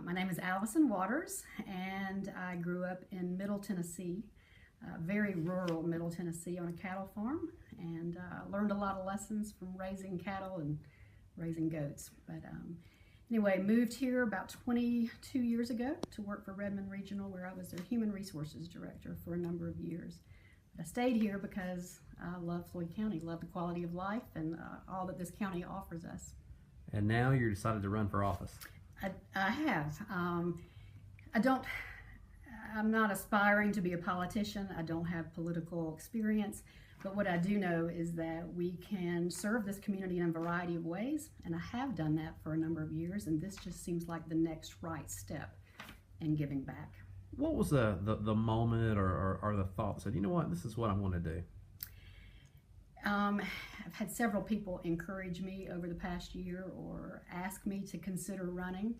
My name is Allison Waters, and I grew up in Middle Tennessee, very rural Middle Tennessee, on a cattle farm, and learned a lot of lessons from raising cattle and raising goats. But anyway, moved here about 22 years ago to work for Redmond Regional, where I was their Human Resources Director for a number of years. But I stayed here because I love Floyd County, love the quality of life and all that this county offers us. And now you're decided to run for office. I have. I'm not aspiring to be a politician. I don't have political experience, but what I do know is that we can serve this community in a variety of ways, and I have done that for a number of years, and this just seems like the next right step in giving back. What was the moment or the thought that said, you know what, this is what I want to do? I've had several people encourage me over the past year or ask me to consider running,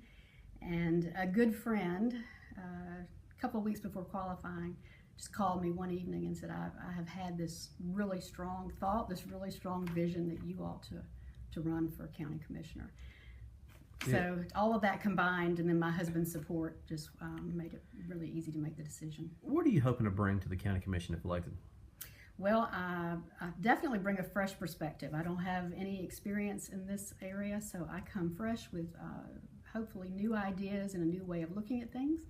and a good friend a couple of weeks before qualifying just called me one evening and said, I have had this really strong thought, this really strong vision that you ought to run for county commissioner. Yeah. So all of that combined, and then my husband's support just made it really easy to make the decision. What are you hoping to bring to the county commission if elected? Well, I definitely bring a fresh perspective. I don't have any experience in this area, so I come fresh with hopefully new ideas and a new way of looking at things.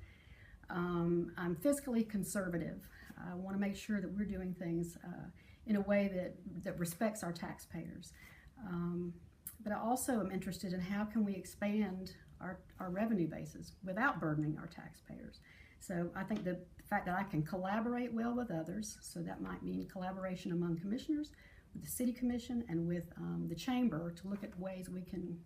I'm fiscally conservative. I want to make sure that we're doing things in a way that respects our taxpayers. But I also am interested in how can we expand our revenue bases without burdening our taxpayers. So I think the fact that I can collaborate well with others, so that might mean collaboration among commissioners, with the city commission, and with the chamber to look at ways we can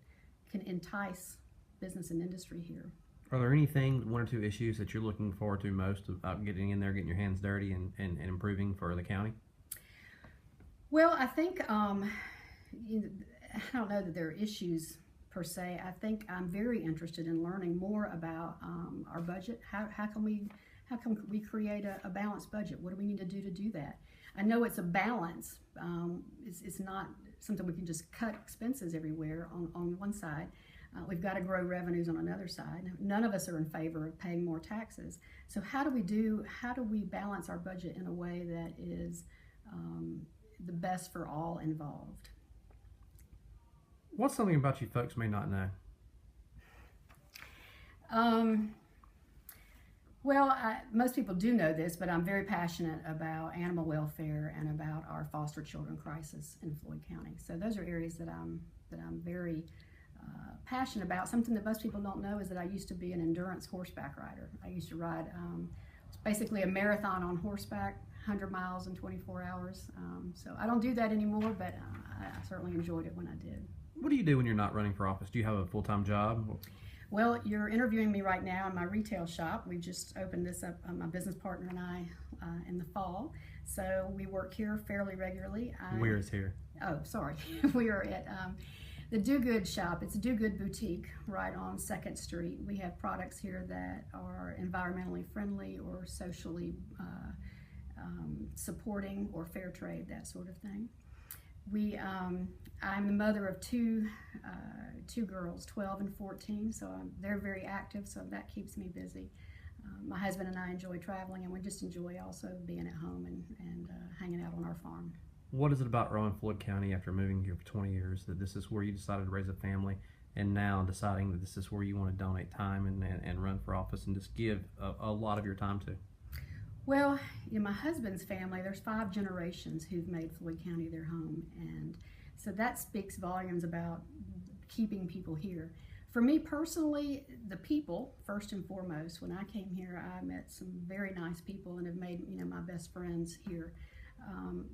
entice business and industry here. Are there anything, one or two issues that you're looking forward to most about getting in there, getting your hands dirty and improving for the county? Well, I think, I don't know that there are issues per se. I think I'm very interested in learning more about our budget. How can we create a balanced budget? What do we need to do that? I know it's a balance. It's not something we can just cut expenses everywhere on one side. We've got to grow revenues on another side. None of us are in favor of paying more taxes. So how do we balance our budget in a way that is the best for all involved? What's something about you folks may not know? Well, most people do know this, but I'm very passionate about animal welfare and about our foster children crisis in Floyd County. So those are areas that I'm very passionate about. Something that most people don't know is that I used to be an endurance horseback rider. I used to ride it's basically a marathon on horseback, 100 miles in 24 hours. So I don't do that anymore, but I certainly enjoyed it when I did. What do you do when you're not running for office? Do you have a full-time job? Well, you're interviewing me right now in my retail shop. We just opened this up, my business partner and I, in the fall. So we work here fairly regularly. Where is here? Oh, sorry. We are at the Do Good shop. It's a Do Good boutique right on 2nd Street. We have products here that are environmentally friendly or socially supporting or fair trade, that sort of thing. I'm the mother of two girls, 12 and 14, so they're very active, so that keeps me busy. My husband and I enjoy traveling, and we just enjoy also being at home and hanging out on our farm. What is it about running Floyd County after moving here for 20 years that this is where you decided to raise a family, and now deciding that this is where you want to donate time and run for office and just give a lot of your time to? Well, my husband's family, there's 5 generations who've made Floyd County their home, and so that speaks volumes about keeping people here. For me personally, the people, first and foremost. When I came here, I met some very nice people and have made my best friends here.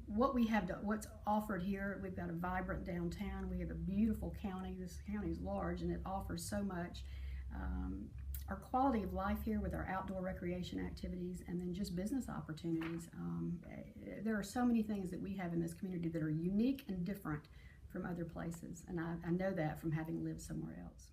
What's offered here, we've got a vibrant downtown, we have a beautiful county. This county is large and it offers so much. Our quality of life here with our outdoor recreation activities and then just business opportunities. There are so many things that we have in this community that are unique and different from other places, and I know that from having lived somewhere else.